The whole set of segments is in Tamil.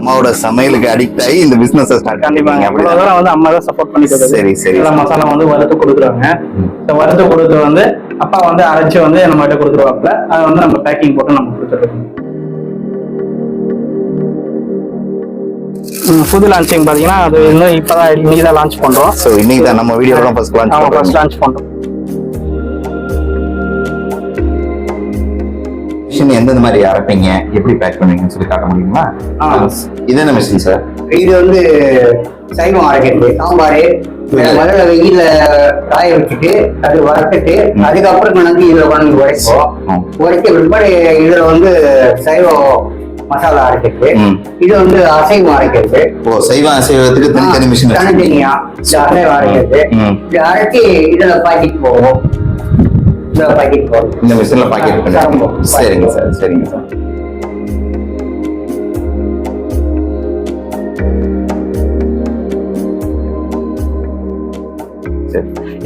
அம்மாவோட சமையலுக்கு அடிக்ட் ஆகி இந்த பிசினஸ் ஸ்டார்ட் கண்டிப்பாங்க. அவ்வளவு தூரம் வந்து அம்மா தான் சப்போர்ட் பண்ணிட்டு சரி சரி மசாலா வந்து வறுத்து கொடுக்குறாங்க. வறுத்து கொடுத்து வந்து அப்பா வந்து அரைச்சு வந்து நம்ம கிட்ட கொடுத்துருவாங்க. அதை வந்து நம்ம பேக்கிங் போட்டு நம்ம கொடுத்துருக்கோம். புது லான்ச்சிங் பாத்தீங்கன்னா அது இன்னும் இப்பதான் இன்னைக்கு தான் லான்ச் பண்றோம். சோ இன்னைக்கு தான் நம்ம வீடியோல ஃபர்ஸ்ட் லான்ச் பண்றோம். மிஷின் எந்த மாதிரி அரைப்பீங்க, எப்படி பேக் பண்ணுவீங்கன்னு சொல்லி காட்ட முடியுமா? இது என்ன மிஷின் சார்? இது வந்து சைவம் அரைக்கிறது, சாம்பார். முதல்ல வெயில காய வச்சுட்டு அது வறுத்துட்டு அதுக்கப்புறம் கொண்டு இதுல கொண்டு உரைப்போம். உரைக்க பிற்பாடு இதுல வந்து சைவம் மசாலா அரைக்கிறது. இது வந்து அசைவம் அரைக்கிறது. ஓ, சைவம் அசைவத்துக்கு தனித்தனி மிஷின் தனித்தனியா அசைவம் அரைக்கிறது. இது அரைச்சி இதுல பாக்கெட் போவோம். இந்த மிஷின்ல பாக்கெட் பண்ணுவோம். சரிங்க சார், சரிங்க சார்.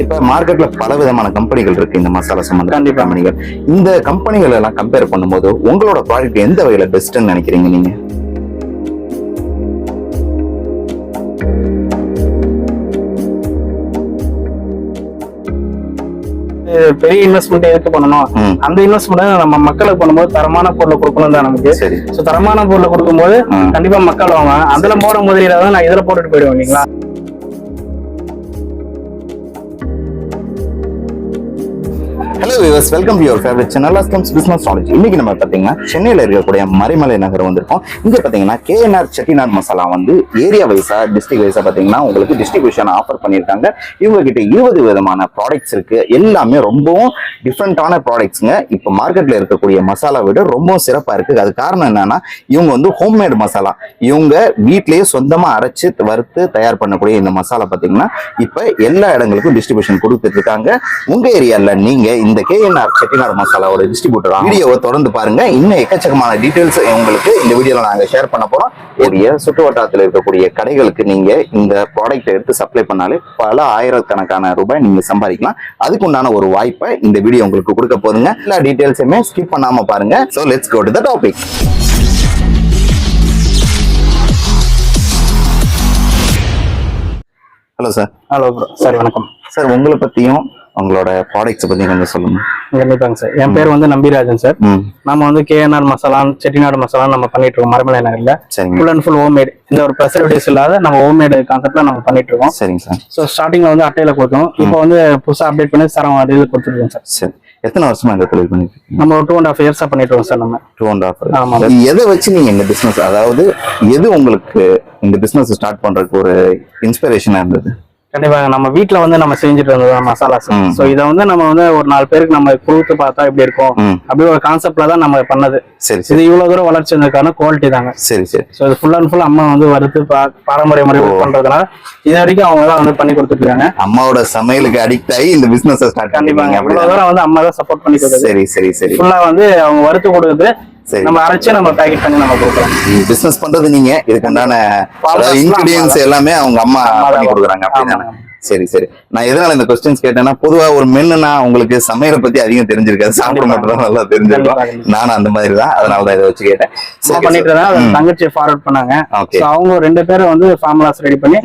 இப்ப மார்க்கெட்ல பல விதமான கம்பெனிகள் இருக்கு இந்த மசாலா சம்பந்த கம்பெனிகள். இந்த கம்பெனிகள் எல்லாம் கம்பேர் பண்ணும்போது உங்களோட ப்ராடக்ட் எந்த வகையில பெஸ்ட்னு நினைக்கிறீங்க நீங்க? பெரிய இன்வெஸ்ட்மெண்ட் எதுக்கு பண்ணணும், அந்த இன்வெஸ்ட்மெண்ட் நம்ம மக்களுக்கு பண்ணும்போது தரமான பொருளை கொடுக்கணும் தான் நமக்கு. தரமான பொருளை கொடுக்கும்போது கண்டிப்பா மக்கள் வாங்க. அதுல போற முதலீடு தான் நான் இதுல போட்டுட்டு போயிடுவேன் இல்லைங்களா. Hello viewers, welcome to your favourite channel Askams business knowledge. இன்னைக்கு நம்ம பாத்தீங்கன்னா சென்னையில இருக்கக்கூடிய மறைமலை நகர் வந்திருக்கோம். இங்க பாத்தீங்கன்னா கேஎன்ஆர் செட்டிநாடு மசாலா வந்து ஏரியா வைஸா டிஸ்ட்ரிக்ட் வைஸா பாத்தீங்கன்னா உங்களுக்கு டிஸ்ட்ரிபியூஷன் ஆஃபர் பண்ணியிருக்காங்க. இவங்க கிட்ட 20 விதமான ப்ராடக்ட்ஸ் இருக்கு. எல்லாமே ரொம்பவும் டிஃப்ரெண்டான ப்ராடக்ட்ஸ்ங்க. இப்போ மார்க்கெட்ல இருக்கக்கூடிய மசாலா விட ரொம்ப சிறப்பா இருக்கு. அது காரணம் என்னன்னா இவங்க வந்து ஹோம்மேட் மசாலா. இவங்க வீட்லயே சொந்தமா அரைச்சு வறுத்து தயார் பண்ணக்கூடிய இந்த மசாலா பாத்தீங்கன்னா இப்ப எல்லா இடங்களுக்கும் டிஸ்ட்ரிபியூஷன் கொடுத்துட்டு இருக்காங்க. உங்க ஏரியால நீங்க இந்த கேஎன்ஆர் செட்டிநாடு மசாலாவோட டிஸ்ட்ரிபியூட்டர் வீடியோவை தொடர்ந்து பாருங்க. இன்னும் எக்கச்சக்கமான டீடைல்ஸ் உங்களுக்கு இந்த வீடியோல நாங்க ஷேர் பண்ண போறோம். சுற்று வட்டாரத்தில் இருக்கக்கூடிய கடைகளுக்கு நீங்க இந்த ப்ராடக்ட் எடுத்து சப்ளை பண்ணாலே பல ஆயிரக்கணக்கான ரூபாய் நீங்க சம்பாதிக்கலாம். அதுக்கு உண்டான ஒரு வாய்ப்பை இந்த வீடியோ உங்களுக்கு கொடுக்க போதுங்க. எல்லா டீடைல்ஸுமே ஸ்கிப் பண்ணாம பாருங்க. So let's go to the topic. Hello sir. Hello bro. சரி, வணக்கம் சார். உங்களை பத்தியும் உங்களோட ப்ராடக்ட்ஸ் பத்தி கொஞ்சம் சொல்லுங்க. கண்டிப்பாங்க சார். என் பேர் வந்து நம்பிராஜன் சார். நம்ம வந்து கேஎன்ஆர் மசாலா செட்டிநாடு மசாலா நம்ம பண்ணிட்டு இருக்கோம் மறைமலை நகர்ல. Full and full homemade. இந்த ஒரு ப்ரெசர்வேட்டிவ்ஸ் இல்லாத நம்ம ஹோம்மேட் கான்செப்ட்ல நம்ம பண்ணிட்டு இருக்கோம். சரிங்க சார். ஸோ ஸ்டார்டிங்ல வந்து அட்டையில கொடுத்தோம். இப்போ வந்து புதுசாக அப்டேட் பண்ணி சரம் அது கொடுத்துருக்கோம் சார். சரி, எத்தனை வருஷமா இந்த தொழில் பண்ணிட்டு நம்ம 2.5 இயர்ஸா பண்ணிட்டு இருக்கோம் சார். நம்ம 2.5. ஆமா. எதை வச்சு நீங்க இந்த பிசினஸ், அதாவது எது உங்களுக்கு இந்த பிசினஸ் ஸ்டார்ட் பண்றதுக்கு ஒரு இன்ஸ்பிரேஷனா இருந்தது? கண்டிப்பா நம்ம வீட்டுல வந்து நம்ம செஞ்சுட்டு இருந்தது மசாலாஸ். சோ இதை வந்து நம்ம வந்து ஒரு 4 பேருக்கு நம்ம கொடுத்து பார்த்தா எப்படி இருக்கும் அப்படி ஒரு கான்செப்ட்ல தான் நம்ம பண்ணது. சரி, இது இவ்வளவு தூரம் வளர்ச்சி இருந்ததுக்கான குவாலிட்டி தாங்க. சரி சரி. ஸோ இது ஃபுல் அண்ட் ஃபுல் அம்மா வந்து வறுத்து பாரம்பரிய முறை பண்றதுனால இது வரைக்கும் அவங்க தான் வந்து பண்ணி கொடுத்துட்டு இருக்காங்க. அம்மாவோட சமையலுக்கு அடிக்ட் ஆகி இந்த பிசினஸ் ஸ்டார்ட் கண்டிப்பாங்க. இவ்வளவு தூரம் வந்து அம்மா தான் சப்போர்ட் பண்ணி கொடுத்தது. சரி சரி சரி. ஃபுல்லா வந்து அவங்க வறுத்து கொடுக்குறது நம்ம அரைச்சு நம்ம பேக்கெட் பண்ணி நம்ம கொடுக்குறோம். பிசினஸ் பண்றது நீங்க, இதுக்கு உண்டான இன்கிரிடியன்ஸ் எல்லாமே அவங்க அம்மா பண்ணி கொடுக்குறாங்க அப்படின்னா. சரி சரி. நான் எதனால இந்த கொஸ்டின்ஸ் கேட்டேன்னா, பொதுவா ஒரு மென்னுனா உங்களுக்கு சமையலை பத்தி அதிகம் தெரிஞ்சிருக்காது, சாப்பிட மட்டும் தான் நல்லா தெரிஞ்சிருக்கும். நானும் அந்த மாதிரி தான், அதனாலதான் இதை வச்சு கேட்டேன். பண்ணிட்டு இருந்தா தங்கச்சியை ஃபார்வர்ட் பண்ணாங்க. அவங்க 2 பேரும் வந்து ஃபார்முலாஸ் ரெடி பண்ணி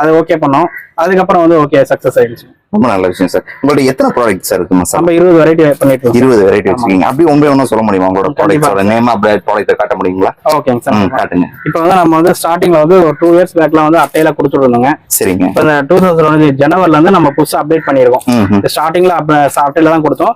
அதை ஓகே பண்ணோம். அதுக்கப்புறம் வந்து ஓகே சக்சஸ் ஆயிடுச்சு. ரொம்ப நல்ல விஷயம் சார். உங்களோட எத்தனை ப்ராடக்ட்ஸ் இருக்கு மசாலா? நம்ம 20 வெரைட்டி பண்ணிட்டு 20 வெரைட்டி வச்சிருக்கீங்க. அப்படி ஒண்ணு சொல்ல முடியுமா உங்களோட ப்ராடக்ட்ஸோட நேம், அப்படியே ப்ராடக்ட் காட்ட முடியுங்களா? ஓகேங்க சார், காட்டுங்க. இப்போ வந்து நம்ம வந்து ஸ்டார்டிங்ல வந்து ஒரு 2 இயர்ஸ் பேக்ல வந்து அட்டையில கொடுத்துட்டு இருந்தோங்க. சரிங்க. இப்போ 2020 ஜனவரில இருந்து நம்ம புதுசா அப்டேட் பண்ணிருக்கோம். ஸ்டார்டிங்ல அட்டையில தான் கொடுத்தோம்.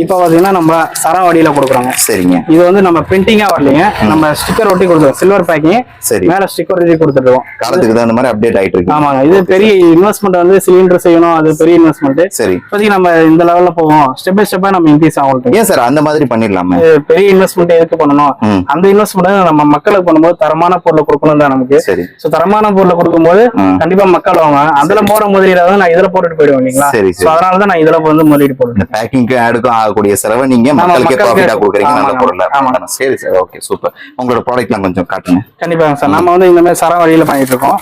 இப்போ பாத்தீங்கன்னா நம்ம சரம் வடியில கொடுக்குறோங்க. சரிங்க. இது வந்து நம்ம பிரிண்டிங்கா வரலீங்க, நம்ம ஸ்டிக்கர் ஒட்டி கொடுத்துருவோம். Silver packing. சரி. மேல ஸ்டிக்கர் ஒட்டி கொடுத்துருவோம். காலத்துக்கு தகுந்த மாதிரி அப்டேட் ஆயிட்டு இருக்கு. ஆமாங்க. இது பெரிய இன்வெஸ்ட்மெண்ட் வந்து சிலிண்டர் செய்யணும், அது பெரிய இன்வெஸ்ட்மெண்ட். சரி. இப்போதைக்கு நம்ம இந்த லெவல்ல போவோம், ஸ்டெப் பை ஸ்டெப்பா நம்ம இன்க்ரீஸ் ஆகும். ஏன் சார் அந்த மாதிரி பண்ணிடலாமே? பெரிய இன்வெஸ்ட்மெண்ட் எதுக்கு பண்ணணும், அந்த இன்வெஸ்ட்மெண்ட் நம்ம மக்களுக்கு பண்ணும்போது தரமான பொருளை கொடுக்கணும் தான் நமக்கு. சரி. சோ தரமான பொருளை கொடுக்கும்போது கண்டிப்பா மக்கள் வாங்க. அதுல போற முதலீடு நான் இதுல போட்டுட்டு போயிடுவேன் இல்லீங்களா. சோ அதனாலதான் நான் இதுல வந்து முதலீடு போடுறேன். பேக்கிங்க்கு ஆடுக்கும் ஆகக்கூடிய செலவை நீங்க மக்களுக்கு ப்ராஃபிட்டா கொடுக்குறீங்க, நல்ல பொருள். சரி சார், ஓகே, சூப்பர். உங்களோட ப்ராடக்ட்லாம் கொஞ்சம் காட்டுங்க. கண்டிப்பாங்க சார். நம்ம வந்து இந்த மாதிரி சரம் வழியில பண்ணிட்டு இருக்கோம்.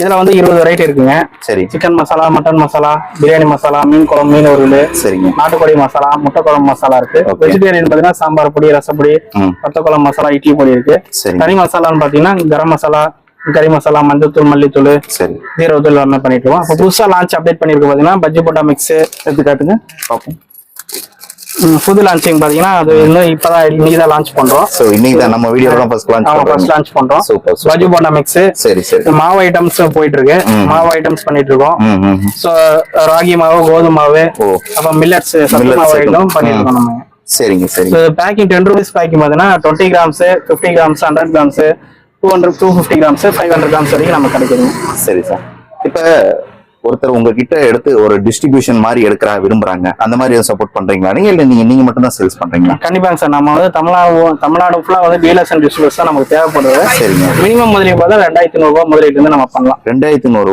இதுல வந்து 20 வெரைட்டி இருக்குங்க. சரி. சிக்கன் மசாலா, மட்டன் மசாலா, பிரியாணி பிரியாணி மசாலா, மீன் குழம்பு, மீன் உருளு, சரிங்க, நாட்டுக்கோழி மசாலா, முட்டை குழம்பு மசாலா இருக்கு. வெஜிடேரியன் பாத்தீங்கன்னா சாம்பார் பொடி, ரசப்பொடி, வத்த குழம்பு மசாலா, இட்லி பொடி இருக்கு. கறி மசாலான்னு பாத்தீங்கன்னா கரம் மசாலா, கறி மசாலா, மஞ்சத்தூள், மல்லித்தூள், ஜீரகத்தூள் எல்லாமே பண்ணிட்டு இருக்கோம். அப்ப புதுசா லான்ச் அப்டேட் பண்ணிருக்கு பாத்தீங்கன்னா பஜ்ஜி போட்டா மிக்ஸ் எடுத்து காட்டுங்க. புது லான்ச்சிங் பாத்தீங்கன்னா அது இன்னும் இப்பதான் இன்னைக்கு தான் லான்ச் பண்றோம். சோ இன்னைக்கு தான் நம்ம வீடியோல ஃபர்ஸ்ட் லான்ச் பண்றோம். சூப்பர். பஜ்ஜி போண்டா மிக்ஸ். சரி சரி. மாவு ஐட்டம்ஸ் போயிட்டு இருக்கு. மாவு ஐட்டம்ஸ் பண்ணிட்டு இருக்கோம். சோ ராகி மாவு, கோதுமை மாவு, அப்புறம் மில்லட்ஸ், சத்து மாவு ஐட்டம் பண்ணிட்டு இருக்கோம் நம்ம. சரிங்க சரி. பேக்கிங் 10 rupees பேக்கிங் பாத்தீங்கன்னா 20 grams, 50 grams, 100 grams, 200, 250 grams, 500 grams வரைக்கும் நமக்கு கிடைக்குது. சரி சார். இப்ப ஒருத்தர் உங்ககிட்ட எடுத்து ஒரு டிஸ்ட்ரிபியூஷன் மாதிரி எடுக்கிறா விரும்புறாங்க, அந்த மாதிரி சப்போர்ட் பண்றீங்களா நீங்க, இல்ல நீங்க மட்டும் தான் சேல்ஸ் பண்றீங்களா? கண்டிப்பாங்க சார். நம்ம வந்து தமிழ்நாடு ஃபுல்லா வந்து டீலர்ஸ் அண்ட் டிஸ்ட்ரிபியூட்டர்ஸ் தான் நமக்கு தேவைப்படுது. சரிங்க. மினிமம் முதலீடு பார்த்தா 2500 ரூபாய் முதலீடு இருந்து நம்ம பண்ணலாம். 2500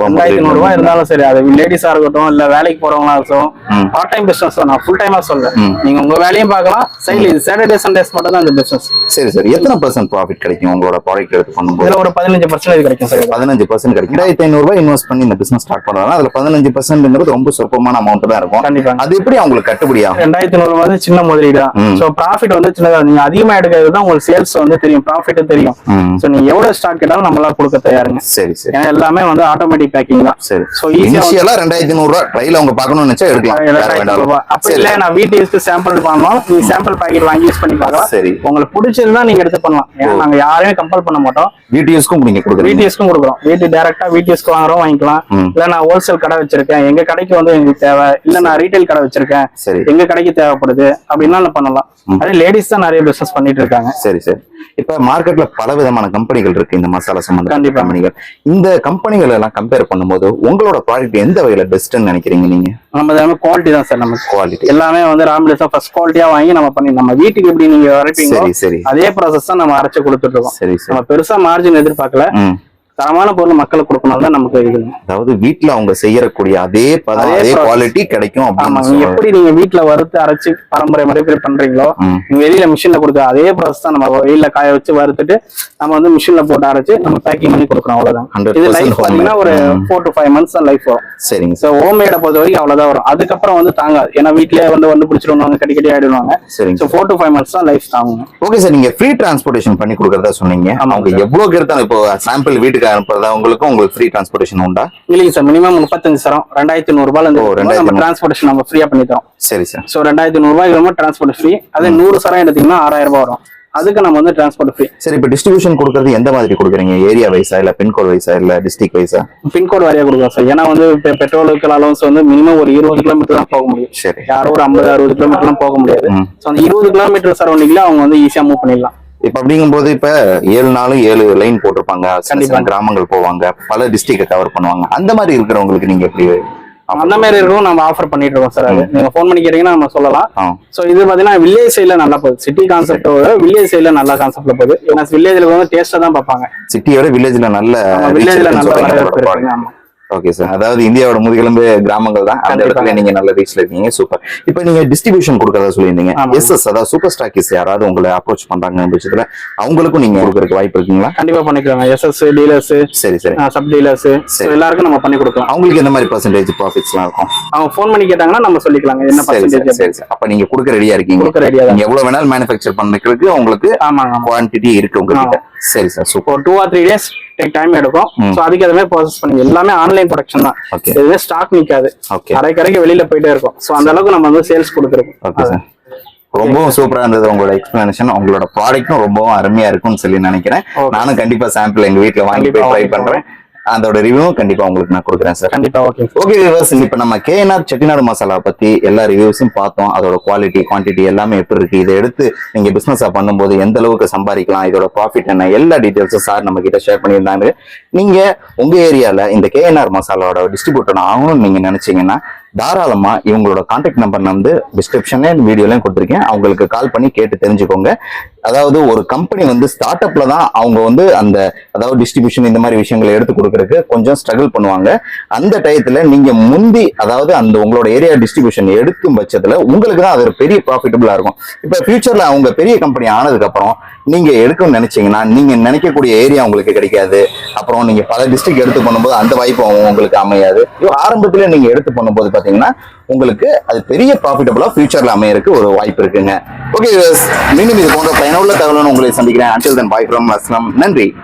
ரூபாய் இருந்தாலும் சரி, அது லேடிஸா இருக்கட்டும், இல்ல வேலைக்கு போறவங்களா இருக்கட்டும், பார்ட் டைம் பிசினஸ் தான். நான் ஃபுல் டைமா சொல்றேன். நீங்க உங்க வேலையும் பார்க்கலாம், சைடுல இது சாட்டர்டே சண்டேஸ் மட்டும் தான் இந்த பிசினஸ். சரி சரி. எத்தனை % ப்ராஃபிட் கிடைக்கும் உங்களோட ப்ராடக்ட் எடுத்து பண்ணும்போது? இதுல ஒரு 15% கிடைக்கும் சார். 15% கிடைக்கும். 2500 ரூபாய் இன்வெஸ்ட் பண்ணி இந்த பிசினஸ் ஸ்டார்ட் பண்றாங்க. அதுல 15% ரொம்ப சொற்பமான அமௌண்ட் தான் இருக்கும். கண்டிப்பா. அது எப்படி அவங்களுக்கு கட்டுப்படியாகும்? 2500 ரூபாய் சின்ன முதலீடு தான். சோ ப்ராஃபிட் வந்து சின்னதா, நீங்க அதிகமா எடுக்கிறது தான் உங்களுக்கு சேல்ஸ் வந்து தெரியும், ப்ராஃபிட் தெரியும். சோ நீங்க எவ்வளவு ஸ்டாக் கேட்டாலும் நம்மளால கொடுக்க தயாருங்க. சரி சரி. ஏன்னா எல்லாமே வந்து ஆட்டோமேட்டிக் பேக்கிங் தான். சரி. சோ ஈஸியா 2500 ரூபாய் ட்ரைல அவங்க பார்க்கணும்னு நினைச்சா எடுக்கலாம். அப்படி இல்ல நான் வீட்டு யூஸ்க்கு சாம்பிள் பண்ணனும், நீங்க சாம்பிள் பாக்கெட் வாங்கி யூஸ் பண்ணி பார்க்கலாம். சரி. உங்களுக்கு பிடிச்சதுன்னா நீங்க எடுத்து பண்ணலாம். ஏன்னா நாங்க யாரையும் கம்பல் பண்ண மாட்டோம். வீட்டு யூஸ்க்கும் நீங்க கொடுக்குறீங்க? வீட்டு யூஸ்க்கும் கொடுக்குறோம். வீட்டு டைரக்டா வீட்டு யூஸ்க்கு வாங்குறோம், வாங்கிக்கலாம். இல்ல நான் ஹோல்சேல் கடை வச்சிருக்கேன், எங்க கடைக்கு வந்து எங்களுக்கு தேவை, இல்ல நான் ரீட்டைல் கடை வச்சிருக்கேன், எங்க கடைக்கு தேவைப்படுது அப்படின்னா பண்ணலாம். அதே லேடிஸ் தான் நிறைய பிசினஸ் பண்ணிட்டு இருக்காங்க. சரி சரி. இப்ப மார்க்கெட்ல பல விதமான கம்பெனிகள் இருக்கு இந்த மசாலா சம்பந்த கம்பெனிகள். இந்த கம்பெனிகள் எல்லாம் கம்பேர் பண்ணும்போது உங்களோட ப்ராடக்ட் எந்த வகையில பெஸ்ட்னு நினைக்கிறீங்க நீங்க? நம்ம குவாலிட்டி தான் சார். நம்ம குவாலிட்டி எல்லாமே வந்து ராம்லேஸ் ஃபர்ஸ்ட் குவாலிட்டியா வாங்கி நம்ம பண்ணி நம்ம வீட்டுக்கு எப்படி நீங்க அரைப்பீங்க அதே ப்ராசஸ் தான் நம்ம அரைச்சு கொடுத்துட்டு இருக்கோம். சரி. நம்ம பெருசா மார்ஜின் எதிர்பார்க்கல, தரமான பொருள் மக்களுக்கு கொடுக்கணும் தான் நமக்கு இது. அதாவது வீட்டுல அவங்க செய்யறக்கூடிய அதே குவாலிட்டி கிடைக்கும். எப்படி நீங்க வீட்டுல வறுத்து அரைச்சு பரம்பரை முறை பண்றீங்களோ, நீங்க வெளியில மிஷின்ல கொடுக்க அதே ப்ராசஸ் தான் நம்ம வெயில காய வச்சு வறுத்துட்டு நம்ம வந்து மிஷின்ல போட்டு அரைச்சு நம்ம பேக்கிங் பண்ணி கொடுக்கணும். அவ்வளவுதான். இது லைஃப் பாத்தீங்கன்னா ஒரு 4 to 5 months தான் லைஃப் வரும். சரிங்க. சோ ஹோம்மேட பொறுத்த வரைக்கும் அவ்வளவுதான் வரும். அதுக்கப்புறம் வந்து தாங்காது. ஏன்னா வீட்லயே வந்து பிடிச்சிருவாங்க, கட்டி ஆயிடுவாங்க. சரிங்க. சோ 4 to 5 months தான் லைஃப் தாங்குங்க. Okay sir. நீங்க ஃப்ரீ டிரான்ஸ்போர்டேஷன் பண்ணி கொடுக்கறதா சொன்னீங்க. அவங்க எவ்வளவு எடுத்தாலும் இப்போ சாம்பிள் வீட்டுக்கு அனுப்புறதா உங்களுக்கு ஃப்ரீ டிரான்ஸ்போர்டேஷன் உண்டா? இல்லைங்க சார். மினிமம் 35 சரம் 2500 ரூபாயில இருந்து நம்ம டிரான்ஸ்போர்டேஷன் நம்ம ஃப்ரீயா பண்ணி தரோம். சரி சார். சோ 2500 ரூபாய்க்கு டிரான்ஸ்போர்ட் ஃப்ரீ. அதே 100 சரம் எடுத்தீங்கன்னா 6000 ரூபாய் வரும். அதுக்கு நம்ம வந்து டிரான்ஸ்போர்ட் ஃப்ரீ. சரி. இப்ப டிஸ்ட்ரிபியூஷன் கொடுக்கறது எந்த மாதிரி கொடுக்குறீங்க? ஏரியா வைஸா, இல்ல பின்கோட் வைஸா, இல்ல டிஸ்ட்ரிக்ட் வைஸா? பின்கோட் வாரியா கொடுக்குறோம் சார். ஏன்னா வந்து பெட்ரோலுக்கு அலவன்ஸ் வந்து மினிமம் ஒரு 20 கிலோமீட்டர் தான் போக முடியும். சரி. யாரும் ஒரு 50-60 கிலோமீட்டர் எல்லாம் போக முடியாது. சோ அந்த 20 கிலோமீட்டர் சரௌண்டிங்ல அவங்க வந்து ஈஸியா மூவ் பண்ணிடலாம். இப்ப அப்படிங்கும்போது இப்ப 7 நாளும் 7 லைன் போட்டிருப்பாங்க. கண்டிப்பா கிராமங்கள் போவாங்க, பல டிஸ்ட்ரிக்ட் கவர் பண்ணுவாங்க. அந்த மாதிரி இருக்கிறவங்களுக்கு நீங்க எப்படி? அந்த மாதிரி இருக்கும் நம்ம ஆஃபர் பண்ணிட்டு இருக்கோம் சார். அது நீங்க போன் பண்ணி கேட்டீங்கன்னா நம்ம சொல்லலாம். சோ இது பாத்தீங்கன்னா வில்லேஜ் சைட்ல நல்லா போகுது. சிட்டி கான்செப்ட் வில்லேஜ் சைட்ல நல்லா கான்செப்ட்ல போகுது. ஏன்னா வில்லேஜ்ல வந்து டேஸ்டா தான் பார்ப்பாங்க. சிட்டியோட வில்லேஜ்ல நல்ல ஓகே சார். அதாவது இந்தியாவோட முதுகெலும்பு கிராமங்கள் தான். அந்த இடத்துல நீங்க நல்ல ரீச்ல இருக்கீங்க. சூப்பர். இப்ப நீங்க டிஸ்ட்ரிபியூஷன் கொடுக்கறதா சொல்லியிருந்தீங்க. எஸ்எஸ் அதாவது சூப்பர் ஸ்டாக்கிஸ் யாராவது உங்களை அப்ரோச் பண்றாங்க பட்சத்துல அவங்களுக்கும் நீங்க கொடுக்கறதுக்கு வாய்ப்பு இருக்குங்களா? கண்டிப்பா பண்ணிக்கலாம். எஸ்எஸ் டீலர்ஸ், சரி சரி, சப் டீலர்ஸ் எல்லாருக்கும் நம்ம பண்ணி கொடுக்கலாம். அவங்களுக்கு எந்த மாதிரி பர்சன்டேஜ் ப்ராஃபிட்ஸ் எல்லாம் இருக்கும்? அவங்க போன் பண்ணி கேட்டாங்கன்னா நம்ம சொல்லிக்கலாங்க என்ன பர்சன்டேஜ். சரி சார். அப்ப நீங்க கொடுக்க ரெடியா இருக்கீங்க? கொடுக்க ரெடியா. நீங்க எவ்வளவு வேணாலும் மேனுஃபேக்சர் பண்றதுக்கு உங்களுக்கு குவான்டிட்டி இருக்கு உங்ககிட்ட. சரி sir. Super. 2 or 3 days time எடுக்கும். சோ அதுக்கு அதே ப்ராசஸ் பண்ணி எல்லாமே ஆன்லைன் ப்ரொடக்ஷன் தான். எதுவுமே ஸ்டாக் நிக்காது. கரைக்கு வெளியில போயிட்டே இருக்கும். சோ அந்த அளவுக்கு நம்ம வந்து சேல்ஸ் கொடுத்துருக்கோம். Okay sir. ரொம்பவும் சூப்பரா இருந்தது உங்களோட எக்ஸ்பிளனேஷன். உங்களோட ப்ராடக்ட்டும் ரொம்பவும் அருமையா இருக்கும்னு சொல்லி நினைக்கிறேன். நானும் கண்டிப்பா சாம்பிள் எங்க வீட்டுல வாங்கி போய் ட்ரை பண்றேன். அதோட ரிவ்யூ கண்டிப்பா உங்களுக்கு நான் கொடுக்குறேன் சார். கண்டிப்பா. ஓகே ஓகே வியூவர்ஸ், இப்ப நம்ம கேஎன்ஆர் செட்டிநாடு மசாலா பத்தி எல்லா ரிவ்யூஸும் பார்த்தோம். அதோட குவாலிட்டி, குவான்டிட்டி எல்லாமே எப்படி இருக்கு, இதை எடுத்து நீங்க பிசினஸா பண்ணும்போது எந்த அளவுக்கு சம்பாதிக்கலாம், இதோட ப்ராஃபிட் என்ன, எல்லா டீடைல்ஸும் சார் நம்ம கிட்ட ஷேர் பண்ணியிருந்தாங்க. நீங்க உங்க ஏரியால இந்த கேஎன்ஆர் மசாலாவோட டிஸ்ட்ரிபியூட்டர் ஆகணும்னு நீங்க நினைச்சீங்கன்னா தாராளமா இவங்களோட கான்டாக்ட் நம்பர் வந்து டிஸ்கிரிப்ஷன்ல வீடியோலையும் கொடுத்துருக்கேன். அவங்களுக்கு கால் பண்ணி கேட்டு தெரிஞ்சுக்கோங்க. அதாவது ஒரு கம்பெனி வந்து ஸ்டார்ட் அப்ல தான் அவங்க வந்து அந்த அதாவது டிஸ்ட்ரிபியூஷன் இந்த மாதிரி விஷயங்களை எடுத்து கொடுக்கறதுக்கு கொஞ்சம் ஸ்ட்ரகிள் பண்ணுவாங்க. அந்த டயத்துல நீங்க முந்தி அதாவது அந்த உங்களோட ஏரியா டிஸ்ட்ரிபியூஷன் எடுக்கும் பட்சத்துல உங்களுக்கு தான் அது ஒரு பெரிய ப்ராஃபிட்டபிளா இருக்கும். இப்ப ஃபியூச்சர்ல அவங்க பெரிய கம்பெனி ஆனதுக்கு அப்புறம் நீங்க எடுக்கணும்னு நினைச்சீங்கன்னா நீங்க நினைக்கக்கூடிய ஏரியா உங்களுக்கு கிடைக்காது. அப்புறம் நீங்க பல டிஸ்ட்ரிக்ட் எடுத்து பண்ணும்போது அந்த வாய்ப்பு உங்களுக்கு அமையாது. ஆரம்பத்துல நீங்க எடுத்து பண்ணும்போது பாத்தீங்கன்னா உங்களுக்கு அது பெரிய ப்ராஃபிட்டபிளா ஃபியூச்சர்ல அமையறதுக்கு ஒரு வாய்ப்பு இருக்குங்க. ஓகே, மீண்டும் இது போன்ற பயனுள்ள தகவலுடன் உங்களை சந்திக்கிறேன். until then bye from Aslam. நன்றி.